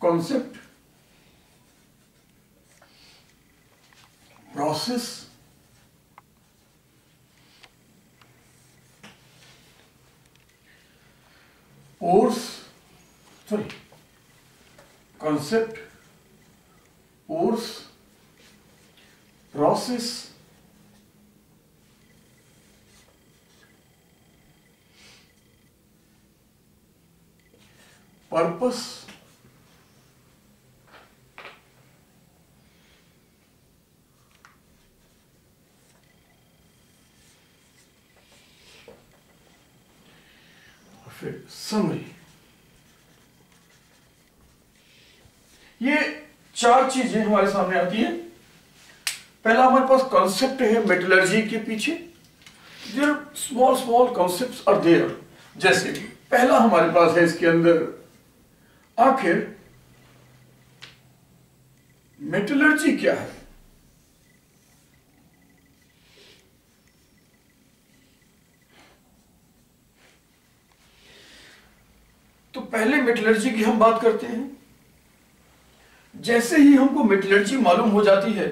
concept, process, concept, course, process, purpose, फिर summary. ये चार चीजें हमारे सामने आती है। पहला हमारे पास कॉन्सेप्ट है मेटलर्जी के पीछे, there small small concepts are there. जैसे पहला हमारे पास है इसके अंदर, आखिर मेटलर्जी क्या है। तो पहले मेटलर्जी की हम बात करते हैं। जैसे ही हमको मेटलर्जी मालूम हो जाती है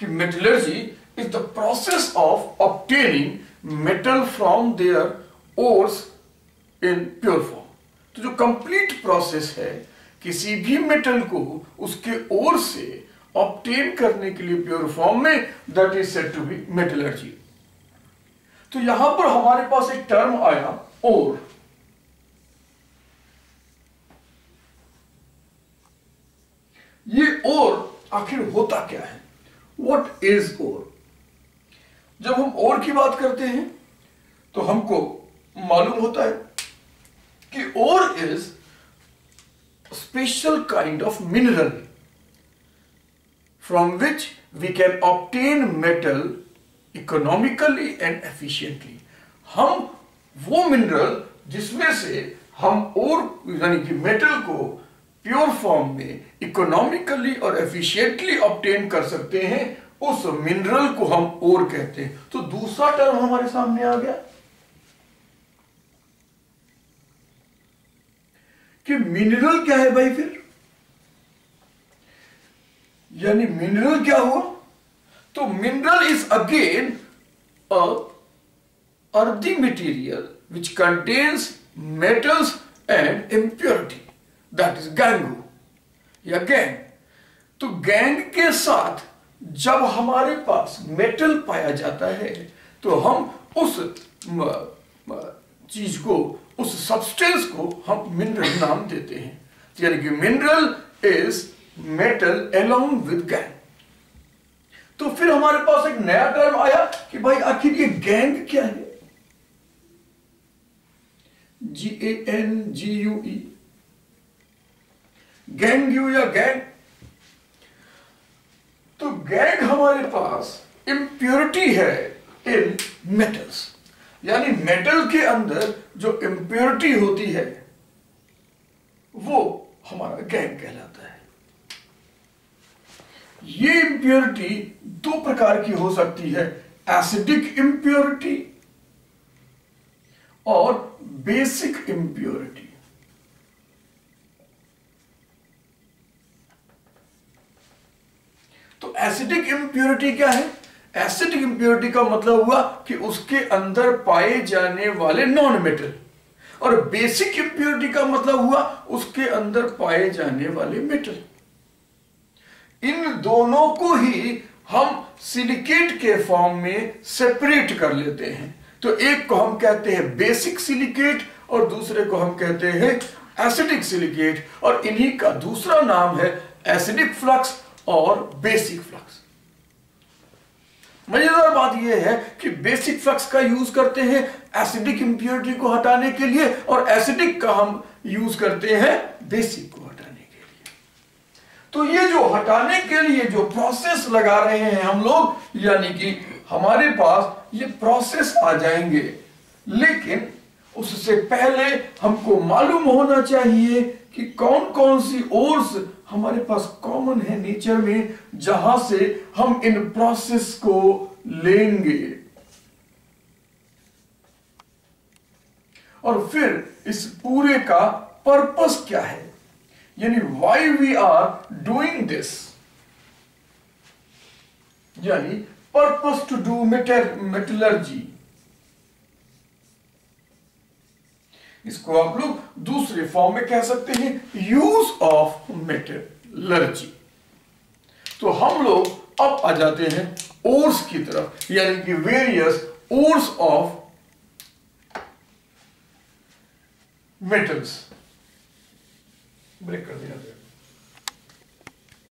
कि metallurgy is the process of obtaining metal from their ores in pure form, तो जो कंप्लीट प्रोसेस है किसी भी मेटल को उसके ओर से ऑब्टेन करने के लिए प्योर फॉर्म में, that is said to be metallurgy. तो यहां पर हमारे पास एक टर्म आया ओर। ये ओर आखिर होता क्या है, व्हाट इज ओर। जब हम ओर की बात करते हैं तो हमको मालूम होता है कि ore is special kind of mineral from which we can obtain metal economically and efficiently. हम वो मिनरल जिसमें से हम ओर यानी कि मेटल को प्योर फॉर्म में इकोनॉमिकली और एफिशिएंटली ऑब्टेन कर सकते हैं, उस मिनरल को हम ओर कहते हैं। तो दूसरा टर्म हमारे सामने आ गया कि मिनरल क्या है भाई। फिर यानी मिनरल क्या हुआ, तो mineral is again a earthy material which contains metals and impurity, that is gangu या गैंग। तो गैंग के साथ जब हमारे पास मेटल पाया जाता है तो हम उस चीज को, उस सब्सटेंस को हम मिनरल नाम देते हैं। यानी कि mineral is metal along with gang. तो फिर हमारे पास एक नया टर्म आया कि भाई आखिर ये गैंग क्या है। GANGUE, गैंग या गैंग। तो गैंग हमारे पास इंप्योरिटी है इन मेटल्स, यानी मेटल के अंदर जो इंप्योरिटी होती है वो हमारा गैंग कहलाता है। ये इंप्योरिटी दो प्रकार की हो सकती है, एसिडिक इंप्योरिटी और बेसिक इंप्योरिटी। तो एसिडिक इंप्योरिटी क्या है? एसिडिक इंप्योरिटी का मतलब हुआ कि उसके अंदर पाए जाने वाले नॉन मेटल, और बेसिक इंप्योरिटी का मतलब हुआ उसके अंदर पाए जाने वाले मेटल। इन दोनों को ही हम सिलिकेट के फॉर्म में सेपरेट कर लेते हैं। तो एक को हम कहते हैं बेसिक सिलिकेट और दूसरे को हम कहते हैं एसिडिक सिलिकेट, और इन्हीं का दूसरा नाम है एसिडिक फ्लक्स और बेसिक फ्लक्स। मजेदार बात यह है कि बेसिक फ्लक्स का यूज करते हैं एसिडिक इंप्योरिटी को हटाने के लिए, और एसिडिक का हम यूज करते हैं बेसिक को हटाने के लिए। तो ये जो हटाने के लिए जो प्रोसेस लगा रहे हैं हम लोग, यानी कि हमारे पास ये प्रोसेस आ जाएंगे, लेकिन उससे पहले हमको मालूम होना चाहिए कि कौन कौन सी ओर्स हमारे पास कॉमन है नेचर में, जहां से हम इन प्रोसेस को लेंगे, और फिर इस पूरे का पर्पस क्या है। यानी why we are doing this, यानी पर्पस टू डू मेटलर्जी। इसको आप लोग दूसरे फॉर्म में कह सकते हैं यूज ऑफ मेटलर्जी। तो हम लोग अब आ जाते हैं ओर्स की तरफ, यानी कि various ores of metals. Break कर दिया।